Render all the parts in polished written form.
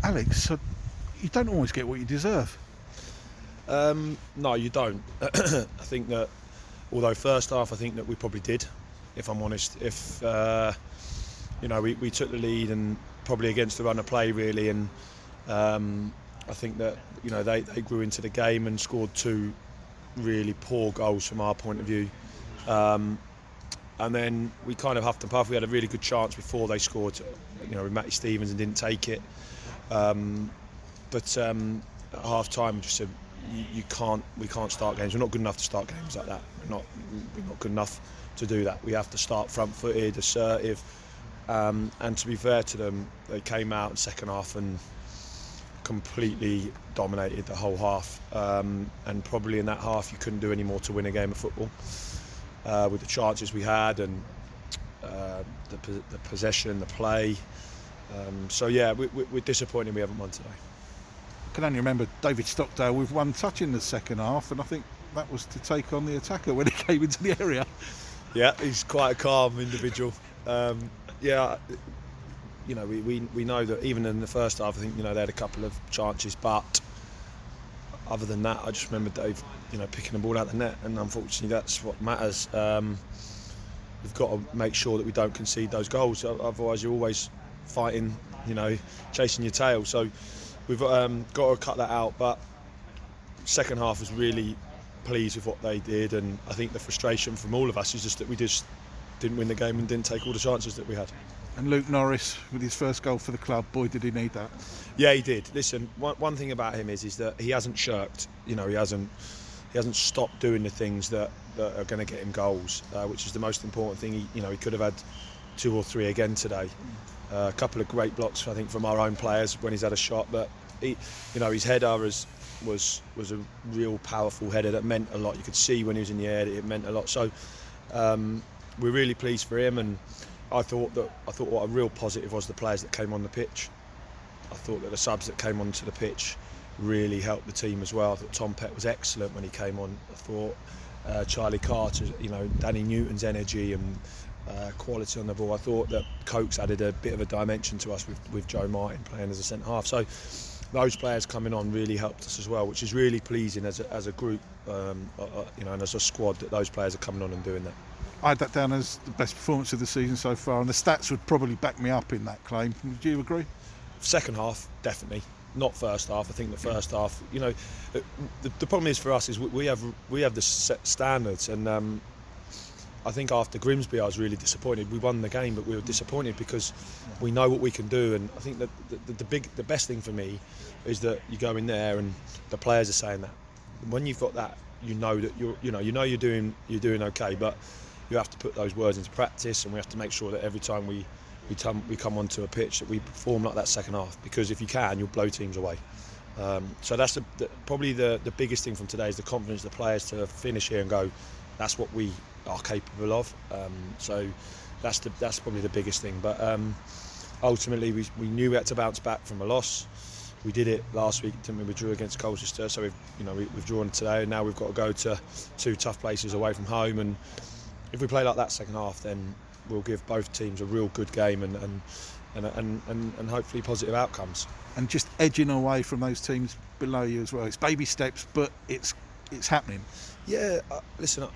Alex, so you don't always get what you deserve. No, you don't. I think that, although first half, I think that we probably did, if I'm honest. If we took the lead and probably against the run of play really, and I think that they grew into the game and scored two really poor goals from our point of view. And then we kind of huffed and puffed. We had a really good chance before they scored, with Matty Stevens, and didn't take it. But at half time, we just said, we can't start games. We're not good enough to start games like that. We're not good enough to do that. We have to start front-footed, assertive. And to be fair to them, they came out in second half and completely dominated the whole half. And probably in that half, you couldn't do any more to win a game of football. With the chances we had and the possession, the play. We're disappointed we haven't won today. I can only remember David Stockdale with one touch in the second half, and I think that was to take on the attacker when he came into the area. Yeah, he's quite a calm individual. We know that even in the first half, I think they had a couple of chances, but other than that, I just remember Dave, picking the ball out the net, and unfortunately, that's what matters. We've got to make sure that we don't concede those goals. Otherwise, you're always fighting, chasing your tail. So we've got to cut that out. But second half was really pleased with what they did, and I think the frustration from all of us is just that we just didn't win the game and didn't take all the chances that we had. And Luke Norris with his first goal for the club, boy did he need that. Yeah, he did. Listen, one thing about him is that he hasn't shirked. He hasn't stopped doing the things that are going to get him goals, which is the most important thing. He could have had 2 or 3 again today. A couple of great blocks, I think, from our own players when he's had a shot. But his header was a real powerful header that meant a lot. You could see when he was in the air that it meant a lot. So we're really pleased for him, and I thought what a real positive was the players that came on the pitch. I thought that the subs that came onto the pitch really helped the team as well. I thought Tom Pett was excellent when he came on. I thought Charlie Carter, Danny Newton's energy and quality on the ball. I thought that Cokes added a bit of a dimension to us with Joe Martin playing as a centre half. So those players coming on really helped us as well, which is really pleasing as a group, and as a squad, that those players are coming on and doing that. I had that down as the best performance of the season so far, and the stats would probably back me up in that claim. Would you agree? Second half, definitely. Not first half. I think the first half, the problem is for us is we have the set standards, and I think after Grimsby I was really disappointed. We won the game, but we were disappointed because we know what we can do, and I think that the best thing for me is that you go in there and the players are saying that. When you've got that, that you're doing okay, but you have to put those words into practice, and we have to make sure that every time we come onto a pitch that we perform like that second half, because if you can, you'll blow teams away. So that's probably the biggest thing from today is the confidence of the players to finish here and go, that's what we are capable of. So that's probably the biggest thing. But ultimately, we knew we had to bounce back from a loss. We did it last week, didn't we? We drew against Colchester, so we've drawn today, and now we've got to go to 2 tough places away from home. And if we play like that second half, then we'll give both teams a real good game and hopefully positive outcomes. And just edging away from those teams below you as well. It's baby steps, but it's happening. Yeah, listen,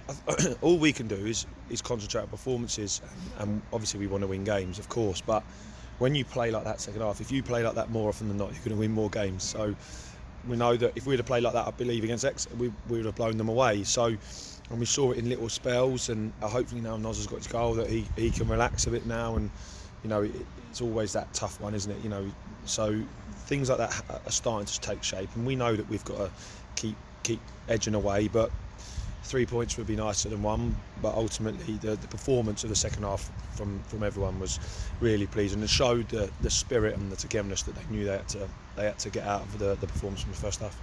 all we can do is concentrate on performances, and obviously we want to win games, of course, but when you play like that second half, if you play like that more often than not, you're going to win more games. So we know that if we had played like that, I believe, against Exeter, we would have blown them away. So, and we saw it in little spells, and hopefully now Noz has got his goal, that he can relax a bit now, and it's always that tough one, isn't it? So things like that are starting to take shape, and we know that we've got to keep edging away, but 3 points would be nicer than 1. But ultimately the performance of the second half from everyone was really pleasing, and showed the spirit and the togetherness that they knew they had to get out of the performance from the first half.